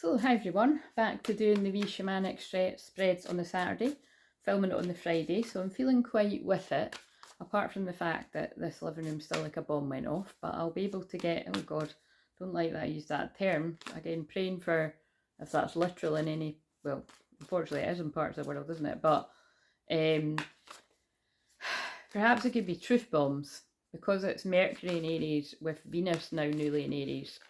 So hi everyone, back to doing the wee shamanic spreads on the Saturday, filming it on the Friday, so I'm feeling quite with it, apart from the fact that this living room still like a bomb went off, but I'll be able to get, oh god, don't like that I use that term, again praying for, if that's literal in any, well unfortunately it is in parts of the world, isn't it, but perhaps it could be truth bombs, because it's Mercury in Aries with Venus now newly in Aries.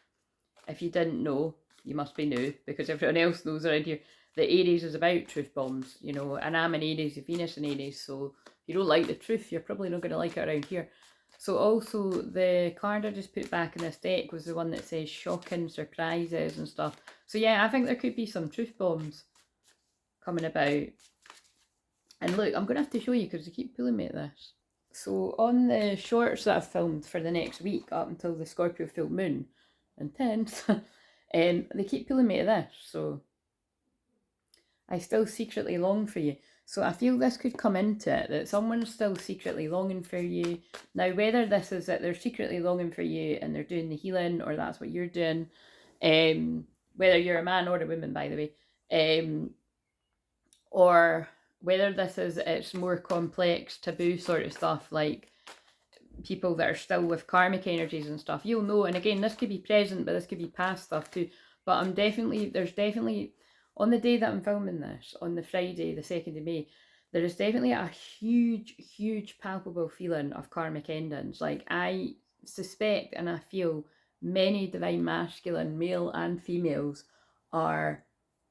If you didn't know, you must be new, because everyone else knows around here that Aries is about truth bombs, you know, and I'm in Aries, Venus in Aries, so if you don't like the truth, you're probably not going to like it around here. So also, the card I just put back in this deck was the one that says shocking surprises and stuff. So yeah, I think there could be some truth bombs coming about. And look, I'm going to have to show you because they keep pulling me at this. So on the shorts that I've filmed for the next week, up until the Scorpio full moon, intense, they keep pulling me to this, so I still secretly long for you. So I feel this could come into it, that someone's still secretly longing for you. Now, whether this is that they're secretly longing for you and they're doing the healing, or that's what you're doing, whether you're a man or a woman, by the way, or whether this is, it's more complex, taboo sort of stuff, like people that are still with karmic energies and stuff, you'll know. And again, this could be present, but this could be past stuff too. But there's definitely, on the day that I'm filming this, on the Friday, the 2nd of May, there is definitely a huge palpable feeling of karmic endings. Like, I suspect and I feel many divine masculine, male and females, are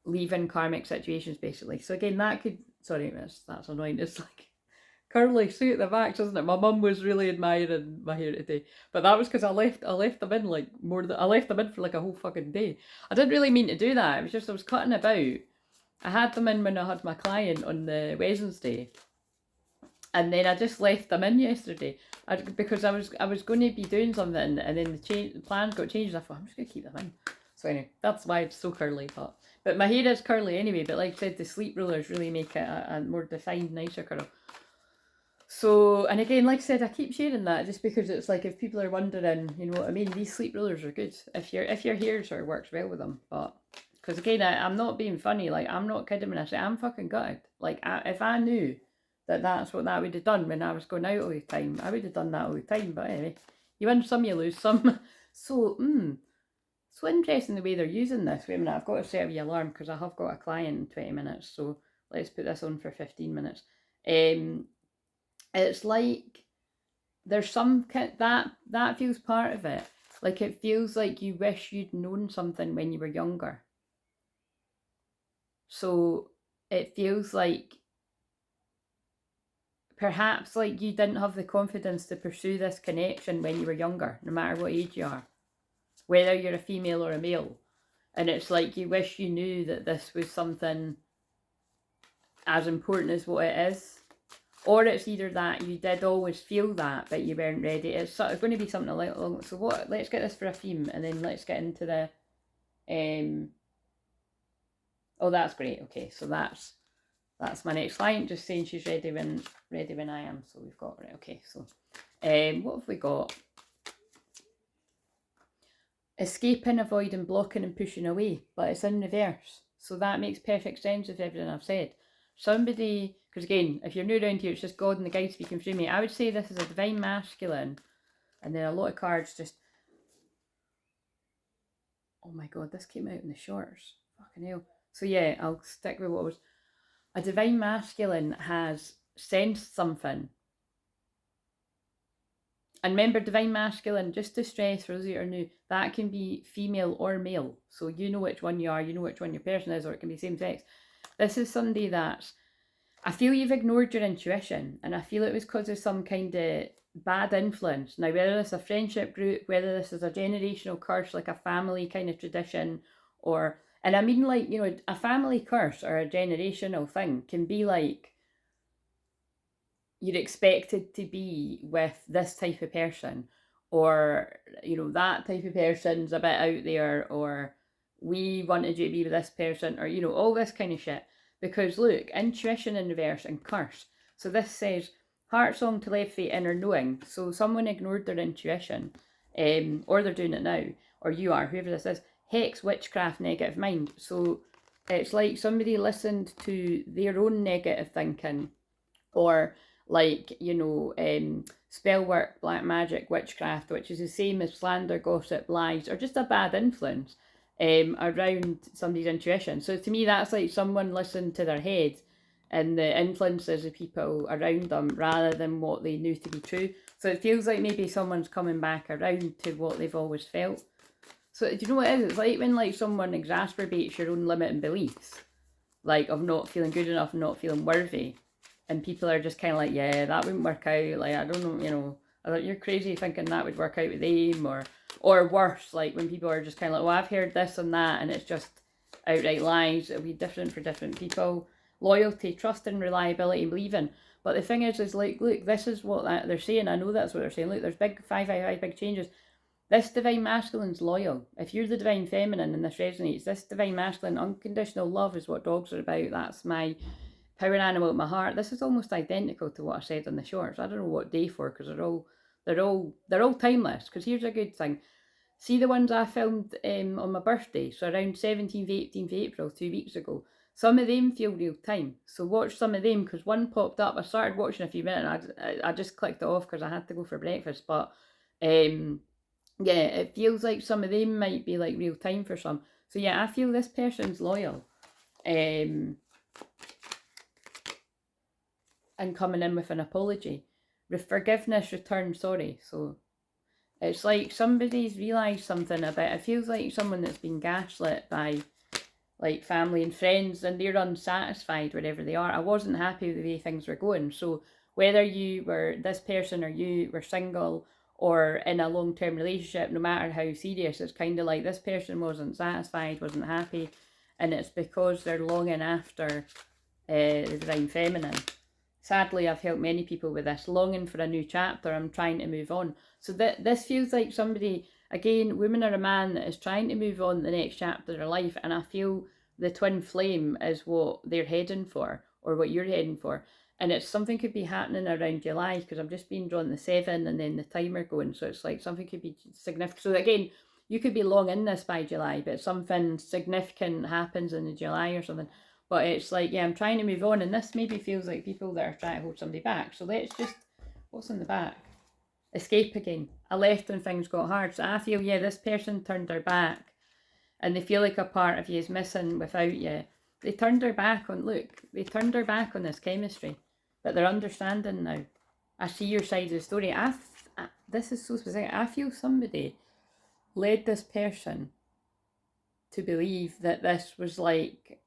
leaving karmic situations, basically. So again, that could, sorry, that's annoying, it's like curly suit at the back, isn't it? My mum was really admiring my hair today, but that was because I left them in like I left them in for like a whole fucking day. I didn't really mean to do that. It was just I was cutting about. I had them in when I had my client on the Wednesday, and then I just left them in yesterday because I was going to be doing something, and then the plans got changed. And I thought I'm just going to keep them in. So anyway, that's why it's so curly. But my hair is curly anyway. But like I said, the sleep rollers really make it a more defined, nicer curl. So, and again, like I said, I keep sharing that just because it's like, if people are wondering, you know what I mean, these sleep rollers are good if your hair sort of works well with them. But because again, I'm not being funny, like I'm not kidding when I say I'm fucking gutted. Like, if I knew that that's what that would have done when I was going out all the time, I would have done that all the time. But anyway, you win some, you lose some. So so interesting the way they're using this. Wait a minute, I've got to set the alarm because I have got a client in 20 minutes, so let's put this on for 15 minutes. It's like there's some that feels part of it. Like, it feels like you wish you'd known something when you were younger. So it feels like perhaps like you didn't have the confidence to pursue this connection when you were younger, no matter what age you are, whether you're a female or a male. And it's like you wish you knew that this was something as important as what it is. Or it's either that you did always feel that, but you weren't ready. It's sort of going to be something like, so what, let's get this for a theme, and then let's get into the, oh, that's great. Okay, so that's my next client, just saying she's ready when I am. So we've got, right, okay, so, what have we got? Escaping, avoiding, blocking and pushing away, but it's in reverse. So that makes perfect sense with everything I've said. Somebody, because again, if you're new around here, it's just God and the guide speaking through me. I would say this is a divine masculine, and then a lot of cards just, oh my god, this came out in the shorts. Fucking hell. So yeah, I'll stick with what was. A divine masculine has sensed something. And remember, divine masculine, just to stress for those who are new, that can be female or male. So you know which one you are, you know which one your person is, or it can be same sex. This is somebody that's, I feel you've ignored your intuition, and I feel it was because of some kind of bad influence. Now, whether this is a friendship group, whether this is a generational curse, like a family kind of tradition, or, and I mean, like, you know, a family curse or a generational thing can be like, you're expected to be with this type of person, or, you know, that type of person's a bit out there, or we wanted you to be with this person, or, you know, all this kind of shit. Because look, intuition in reverse and curse. So this says heart song, telepathy, inner knowing. So someone ignored their intuition, or they're doing it now, or you are, whoever this is. hex, witchcraft, negative mind. So it's like somebody listened to their own negative thinking, or like, you know, spell work, black magic, witchcraft, which is the same as slander, gossip, lies, or just a bad influence around somebody's intuition. So to me, that's like someone listened to their head and the influences of people around them rather than what they knew to be true. So it feels like maybe someone's coming back around to what they've always felt. So do you know what it is? It's like when like someone exacerbates your own limiting beliefs, like of not feeling good enough and not feeling worthy. And people are just kind of like, yeah, that wouldn't work out. Like, I don't know, you know, I thought you're crazy thinking that would work out with them, or worse, like when people are just kind of like, well, I've heard this and that, and it's just outright lies. It'll be different for different people. Loyalty, trust, and reliability, and believing. But the thing is like, look, this is what they're saying. I know that's what they're saying. Look, there's big 555, big changes. This divine masculine's loyal. If you're the divine feminine and this resonates, this divine masculine, unconditional love is what dogs are about. That's my power animal at my heart. This is almost identical to what I said on the shorts. I don't know what day for, because they're all timeless. Because here's a good thing. See the ones I filmed on my birthday, so around 17th, 18th April, 2 weeks ago. Some of them feel real time. So watch some of them, because one popped up. I started watching a few minutes. I just clicked it off because I had to go for breakfast. But yeah, it feels like some of them might be like real time for some. So yeah, I feel this person's loyal. And coming in with an apology. With forgiveness, return sorry. So it's like somebody's realised something about it. Feels like someone that's been gaslit by like family and friends, and they're unsatisfied wherever they are. I wasn't happy with the way things were going. So whether you were this person or you were single or in a long-term relationship, no matter how serious, it's kind of like this person wasn't satisfied, wasn't happy, and it's because they're longing after the divine feminine. Sadly, I've helped many people with this, longing for a new chapter. I'm trying to move on. So this feels like somebody, again, woman or a man that is trying to move on to the next chapter of their life, and I feel the twin flame is what they're heading for, or what you're heading for. And it's something could be happening around July, because I'm just being drawn the 7 and then the timer going. So it's like something could be significant. So again, you could be long in this by July, but something significant happens in the July or something. But it's like, yeah, I'm trying to move on, and this maybe feels like people that are trying to hold somebody back. So let's just, what's in the back? Escape again. I left when things got hard. So I feel, yeah, this person turned their back, and they feel like a part of you is missing without you. They turned their back on, look, they turned their back on this chemistry, but they're understanding now. I see your side of the story. This is so specific. I feel somebody led this person to believe that this was like,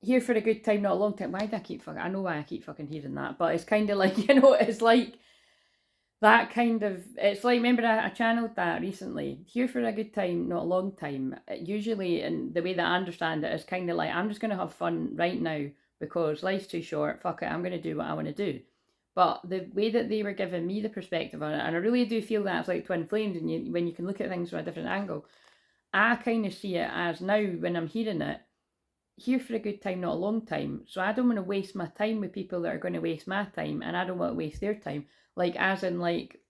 here for a good time, not a long time. Why do I keep fucking, I know why I keep fucking hearing that, but it's kind of like, you know, it's like that kind of, it's like, remember I channeled that recently, here for a good time, not a long time. Usually, and the way that I understand it is kind of like, I'm just going to have fun right now because life's too short, fuck it, I'm going to do what I want to do. But the way that they were giving me the perspective on it, and I really do feel that it's like twin flames, and when you can look at things from a different angle, I kind of see it as now when I'm hearing it, here for a good time, not a long time. So I don't want to waste my time with people that are going to waste my time, and I don't want to waste their time. Like, as in, like,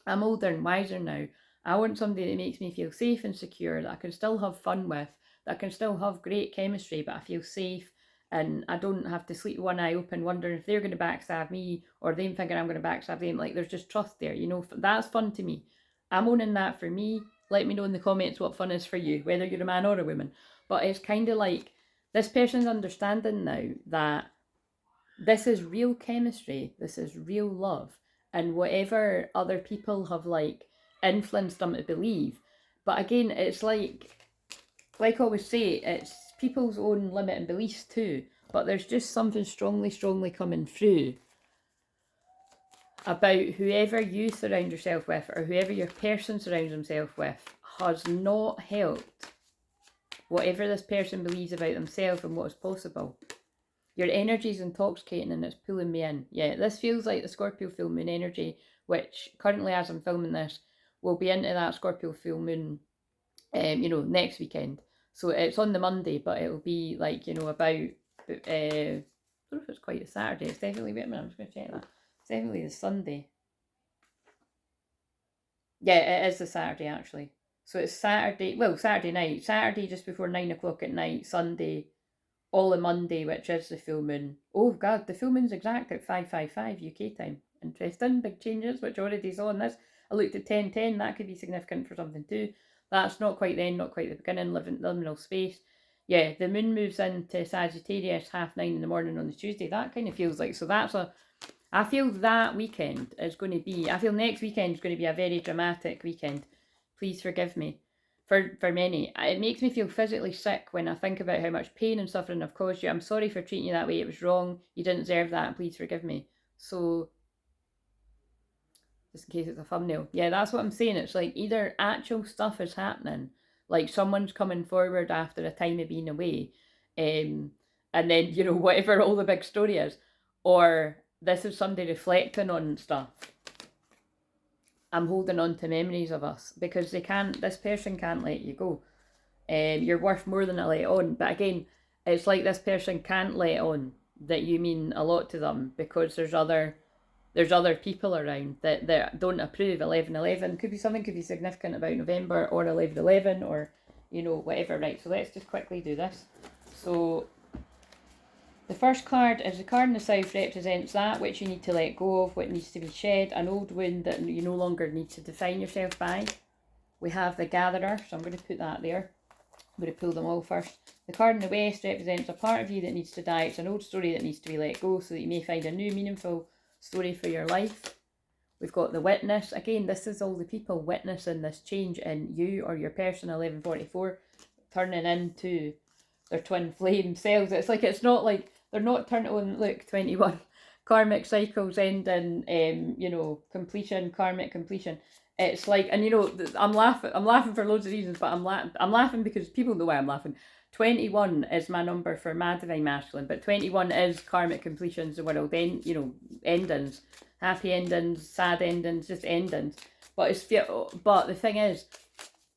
I'm older and wiser now. I want somebody that makes me feel safe and secure, that I can still have fun with, that I can still have great chemistry, but I feel safe, and I don't have to sleep with one eye open wondering if they're going to backstab me or them thinking I'm going to backstab them. Like, there's just trust there, you know. That's fun to me. I'm owning that for me. Let me know in the comments what fun is for you, whether you're a man or a woman. But it's kind of like, this person's understanding now that this is real chemistry, this is real love, and whatever other people have like influenced them to believe. But again, it's like I always say, it's people's own limiting beliefs too. But there's just something strongly coming through about whoever you surround yourself with, or whoever your person surrounds himself with, has not helped whatever this person believes about themselves and what is possible. Your energy is intoxicating and it's pulling me in. Yeah, this feels like the Scorpio full moon energy, which currently, as I'm filming this, will be into that Scorpio full moon, you know, next weekend. So it's on the Monday, but it'll be like, you know, about, I don't know if it's quite a Saturday. It's definitely, wait a minute, I'm just going to check that. It's definitely the Sunday. Yeah, it is the Saturday, actually. So it's Saturday, well, Saturday night, Saturday just before 9 o'clock at night, Sunday, all of Monday, which is the full moon. Oh God, the full moon's exact at 5:55 UK time. Interesting, big changes, which already saw on this. I looked at 10:10, that could be significant for something too. That's not quite the end, not quite the beginning, liminal space. Yeah, the moon moves into Sagittarius 9:30 in the morning on the Tuesday. That kind of feels like, so that's a, I feel that weekend is going to be, I feel next weekend is going to be a very dramatic weekend. Please forgive me. For many, it makes me feel physically sick when I think about how much pain and suffering I've caused you. I'm sorry for treating you that way. It was wrong. You didn't deserve that. Please forgive me. So, just in case it's a thumbnail. Yeah, that's what I'm saying. It's like either actual stuff is happening, like someone's coming forward after a time of being away, and then, you know, whatever all the big story is, or this is somebody reflecting on stuff. I'm holding on to memories of us because this person can't let you go. You're worth more than a let on. But again, it's like this person can't let on that you mean a lot to them because there's other people around that don't approve. 11/11 could be something, could be significant about November or 11/11 or, you know, whatever. Right, so let's just quickly do this. So the first card is the card in the south, represents that which you need to let go of, what needs to be shed, an old wound that you no longer need to define yourself by. We have the gatherer, so I'm going to put that there. I'm going to pull them all first. The card in the west represents a part of you that needs to die. It's an old story that needs to be let go so that you may find a new meaningful story for your life. We've got the witness. Again, this is all the people witnessing this change in you or your person, 1144, turning into their twin flame selves. It's like, it's not like they're not turning on, look, 21 karmic cycles ending, you know, completion, karmic completion. It's like, and you know, I'm laughing for loads of reasons, but I'm laughing because people know why I'm laughing. 21 is my number for mad divine masculine, but 21 is karmic completions, the world end, you know, endings, happy endings, sad endings, just endings. But the thing is,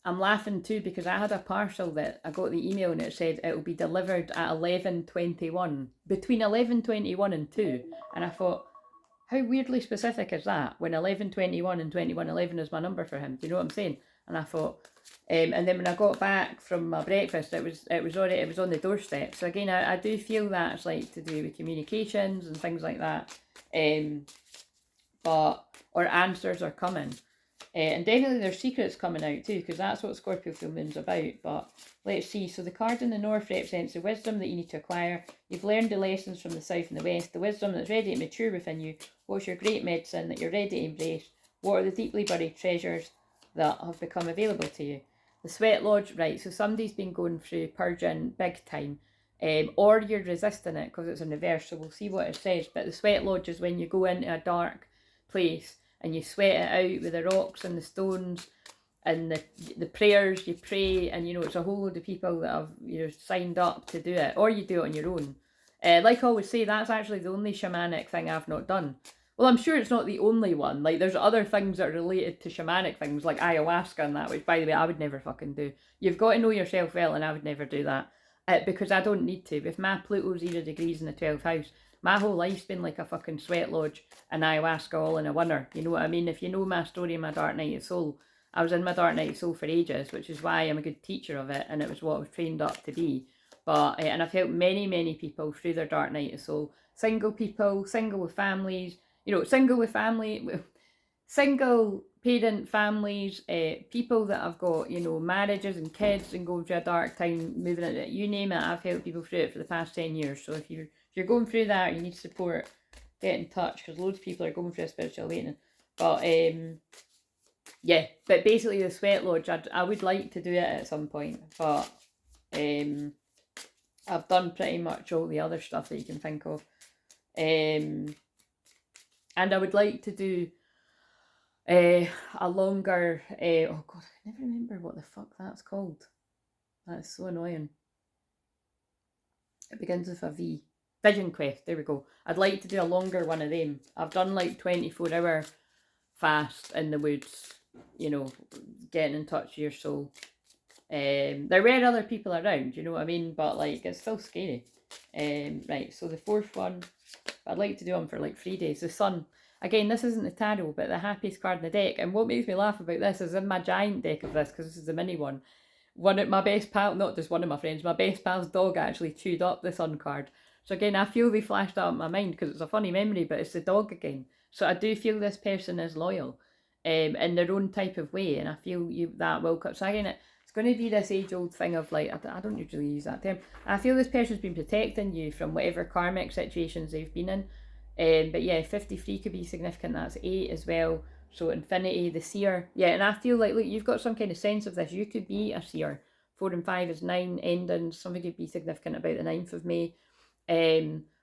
I'm laughing too because I had a parcel that I got the email and it said it will be delivered at 11:21, between 11:21 and 2, and I thought, how weirdly specific is that when 11:21 and 21:11 is my number for him? Do you know what I'm saying? And I thought, and then when I got back from my breakfast, it was on the doorstep. So again, I do feel that it's like to do with communications and things like that, or answers are coming. And definitely there's secrets coming out too, because that's what Scorpio full moon's about. But let's see. So the card in the north represents the wisdom that you need to acquire. You've learned the lessons from the south and the west, the wisdom that's ready to mature within you. What's your great medicine that you're ready to embrace? What are the deeply buried treasures that have become available to you? The sweat lodge, right, so somebody's been going through purging big time, or you're resisting it because it's in reverse, so we'll see what it says. But the sweat lodge is when you go into a dark place and you sweat it out with the rocks and the stones and the prayers you pray, and you know, it's a whole load of people that have, you know, signed up to do it, or you do it on your own. Like I always say, that's actually the only shamanic thing I've not done. Well, I'm sure it's not the only one. Like, there's other things that are related to shamanic things, like ayahuasca and that, which, by the way, I would never fucking do. You've got to know yourself well, and I would never do that. Because I don't need to. With my Pluto 0 degrees in the 12th house, my whole life's been like a fucking sweat lodge and ayahuasca all in a winner. You know what I mean? If you know my story, my dark night of soul, I was in my dark night of soul for ages, which is why I'm a good teacher of it, and it was what I was trained up to be. But, and I've helped many, many people through their dark night of soul. Single people, single with families, you know, single with family, single parent families, people that have got, you know, marriages and kids and going through a dark time, moving into it, you name it, I've helped people through it for the past 10 years. So if you're going through that, you need support, get in touch, because loads of people are going through a spiritual awakening. But yeah, but basically the sweat lodge, I would like to do it at some point, but I've done pretty much all the other stuff that you can think of. And I would like to do a longer, oh god, I never remember what the fuck that's called. That's so annoying. It begins with a V. Vision Quest, there we go. I'd like to do a longer one of them. I've done like 24-hour fast in the woods, you know, getting in touch with your soul. There were other people around, you know what I mean? But like, it's still scary. Right, so the fourth one, I'd like to do them for like 3 days. The sun. Again, this isn't the tarot, but the happiest card in the deck. And what makes me laugh about this is in my giant deck of this, because this is the mini one, one of my best pal, not just one of my friends, my best pal's dog actually chewed up the sun card. So again, I feel they flashed out in my mind because it's a funny memory, but it's the dog again. So I do feel this person is loyal in their own type of way, and I feel that will cut. So again, it's going to be this age-old thing of like, I don't usually use that term. I feel this person's been protecting you from whatever karmic situations they've been in. But yeah, 53 could be significant. That's 8 as well. So infinity, the seer. Yeah, and I feel like, look, you've got some kind of sense of this. You could be a seer. 4 and 5 is 9 endings. Something could be significant about the 9th of May.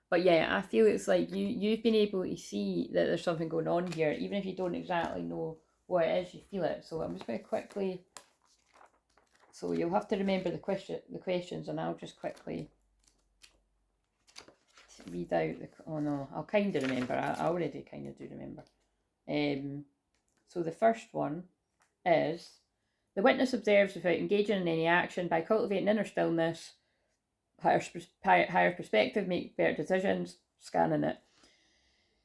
But yeah, I feel it's like you've been able to see that there's something going on here. Even if you don't exactly know what it is, you feel it. So I'm just going to quickly... So you'll have to remember the questions, and I'll just quickly read out the... Oh no, I'll kind of remember. I already kind of do remember. So the first one is, the witness observes without engaging in any action. By cultivating inner stillness, higher perspective, make better decisions. Scanning it.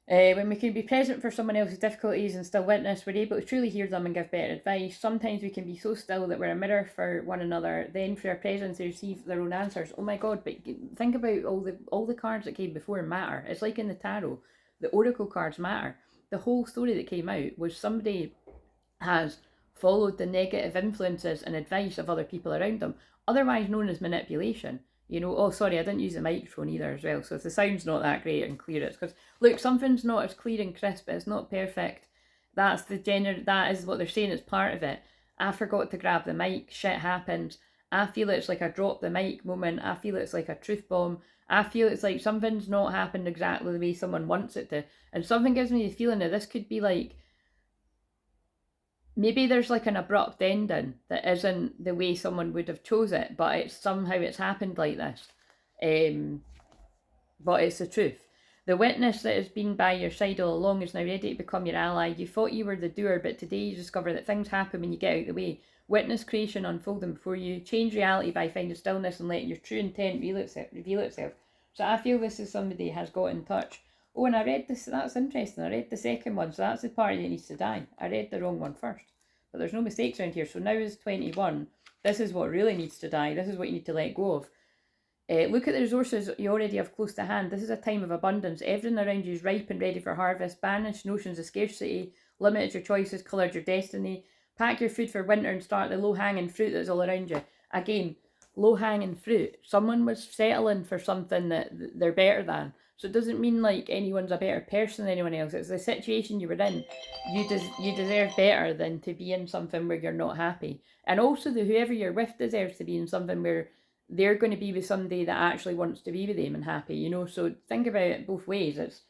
When we can be present for someone else's difficulties and still witness, we're able to truly hear them and give better advice. Sometimes we can be so still that we're a mirror for one another. Then through our presence they receive their own answers. Oh my god, but think about all the cards that came before matter. It's like in the tarot, the oracle cards matter. The whole story that came out was somebody has followed the negative influences and advice of other people around them, otherwise known as manipulation. You know, oh sorry, I didn't use the microphone either as well, so if the sound's not that great and clear, it's because, look, something's not as clear and crisp, it's not perfect. That's that is what they're saying, it's part of it. I forgot to grab the mic, shit happens. I feel it's like a drop the mic moment. I feel it's like a truth bomb. I feel it's like something's not happened exactly the way someone wants it to. And something gives me the feeling that this could be like, maybe there's like an abrupt ending that isn't the way someone would have chose it, but it's happened like this. But it's the truth. The witness that has been by your side all along is now ready to become your ally. You thought you were the doer, but today you discover that things happen when you get out of the way. Witness creation unfolding before you. Change reality by finding stillness and letting your true intent reveal itself. So I feel this is somebody who has got in touch. Oh, and I read this, that's interesting. I read the second one, so that's the party that needs to die. I read the wrong one first. But there's no mistakes around here. So now is 21. This is what really needs to die. This is what you need to let go of. Look at the resources you already have close to hand. This is a time of abundance. Everything around you is ripe and ready for harvest. Banish notions of scarcity. Limited your choices. Coloured your destiny. Pack your food for winter and start the low-hanging fruit that's all around you. Again, low-hanging fruit. Someone was settling for something that they're better than. So it doesn't mean like anyone's a better person than anyone else. It's the situation you were in. You deserve better than to be in something where you're not happy. And also whoever you're with deserves to be in something where they're going to be with somebody that actually wants to be with them and happy, you know. So think about it both ways. It's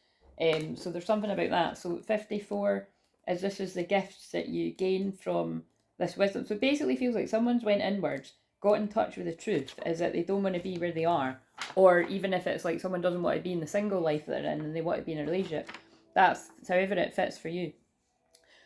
so there's something about that. So 54 is, this is the gifts that you gain from this wisdom. So it basically feels like someone's went inwards, got in touch with the truth, is that they don't want to be where they are. Or even if it's like someone doesn't want to be in the single life that they're in and they want to be in a relationship. That's however it fits for you.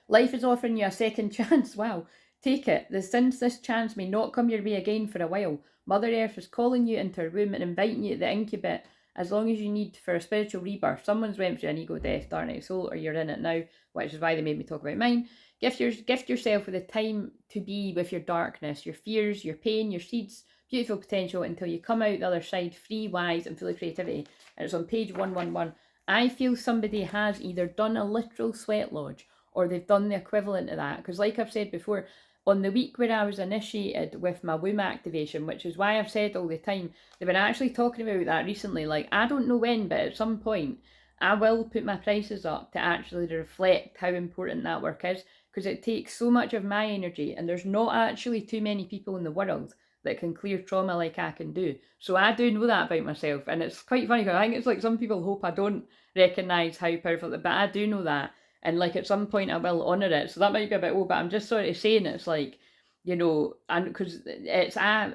Life is offering you a second chance. Wow. Take it. Since this chance may not come your way again for a while, Mother Earth is calling you into her womb and inviting you to the incubate as long as you need for a spiritual rebirth. Someone's went through an ego death, dark night soul, or you're in it now, which is why they made me talk about mine. Gift yourself with the time to be with your darkness, your fears, your pain, your seeds, beautiful potential, until you come out the other side free, wise, and full of creativity. And it's on page 111. I feel somebody has either done a literal sweat lodge or they've done the equivalent of that. Because like I've said before, on the week where I was initiated with my womb activation, which is why I've said all the time, they've been actually talking about that recently. Like, I don't know when, but at some point, I will put my prices up to actually reflect how important that work is, because it takes so much of my energy, and there's not actually too many people in the world that can clear trauma like I can do. So I do know that about myself, and it's quite funny, because I think it's like some people hope I don't recognise how powerful, but I do know that. And like at some point I will honour it. So that might be a bit old, but I'm just sort of saying it's like, you know, and because it's, I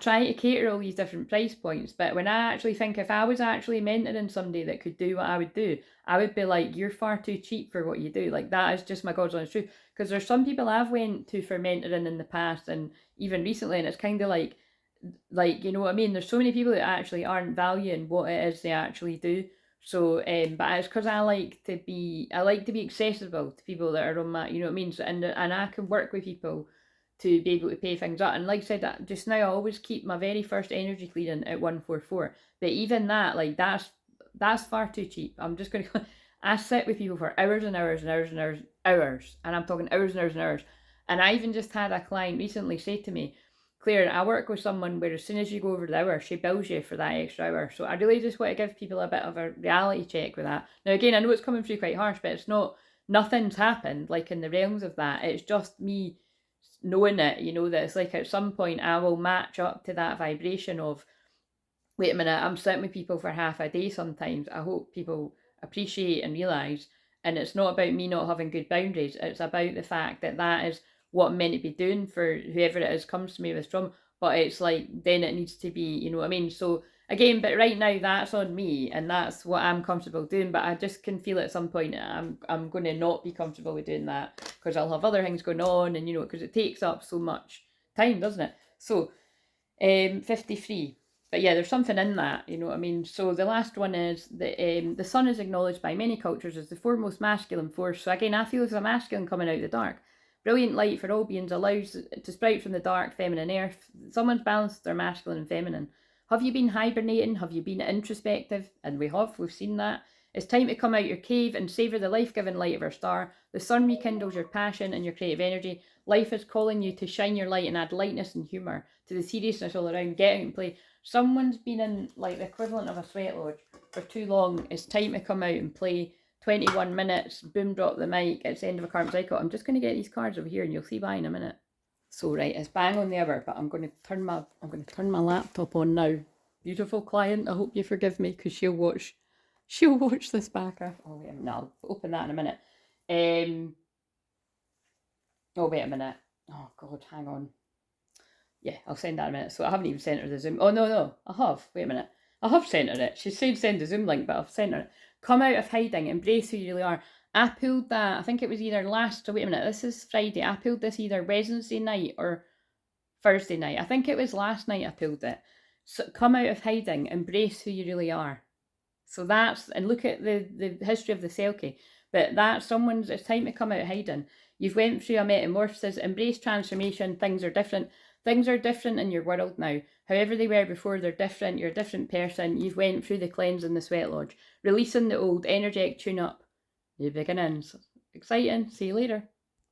try to cater all these different price points, but when I actually think if I was actually mentoring somebody that could do what I would do, I would be like, you're far too cheap for what you do. Like, that is just my God's honest truth. Because there's some people I've went to for mentoring in the past and even recently, and it's kind of like, you know what I mean? There's so many people that actually aren't valuing what it is they actually do So, but it's because I like to be accessible to people that are on my, you know what I mean? So, and I can work with people to be able to pay things up. And like I said, just now I always keep my very first energy clearing at 144. But even that, like that's far too cheap. I'm just gonna I sit with people for hours and hours and hours and hours, hours, and I'm talking hours and hours and hours. And I even just had a client recently say to me, Claire, I work with someone where as soon as you go over the hour, she bills you for that extra hour. So I really just want to give people a bit of a reality check with that. Now, again, I know it's coming through quite harsh, but it's not, nothing's happened like in the realms of that. It's just me knowing it, you know, that it's like at some point I will match up to that vibration of, wait a minute, I'm sitting with people for half a day sometimes. I hope people appreciate and realise. And it's not about me not having good boundaries. It's about the fact that that is what I'm meant to be doing for whoever it is comes to me with trauma. But it's like, then it needs to be, you know what I mean? So again, but right now that's on me and that's what I'm comfortable doing. But I just can feel at some point I'm going to not be comfortable with doing that because I'll have other things going on and, you know, because it takes up so much time, doesn't it? So 53. But yeah, there's something in that, you know what I mean? So the last one is the sun is acknowledged by many cultures as the foremost masculine force. So again, I feel it's a masculine coming out of the dark. Brilliant light for all beings allows to sprout from the dark feminine earth. Someone's balanced their masculine and feminine. Have you been hibernating? Have you been introspective? And we've seen that. It's time to come out your cave and savour the life-giving light of our star. The sun rekindles your passion and your creative energy. Life is calling you to shine your light and add lightness and humour to the seriousness all around. Get out and play. Someone's been in like the equivalent of a sweat lodge for too long. It's time to come out and play. 21 minutes, boom, drop the mic. It's the end of a karmic cycle. I'm just going to get these cards over here and you'll see why in a minute. So right, it's bang on the hour, but I'm going to turn my laptop on now. Beautiful client, I hope you forgive me because she'll watch this back. Oh wait a minute, I'll open that in a minute. Oh wait a minute. Oh god, hang on. Yeah, I'll send that in a minute. So I haven't even sent her the Zoom. Oh no, I have. Wait a minute. I have sent her it. She said send the Zoom link, but I've sent her it. Come out of hiding, embrace who you really are. I pulled that, I think it was either wait a minute, this is Friday. I pulled this either Wednesday night or Thursday night. I think it was last night I pulled it. So come out of hiding, embrace who you really are. So that's, and look at the history of the Selkie. But that's it's time to come out of hiding. You've went through a metamorphosis, embrace transformation, things are different. Things are different in your world now. However they were before, they're different. You're a different person. You've went through the cleanse in the sweat lodge. Releasing the old, energetic tune up. New beginnings. Exciting. See you later.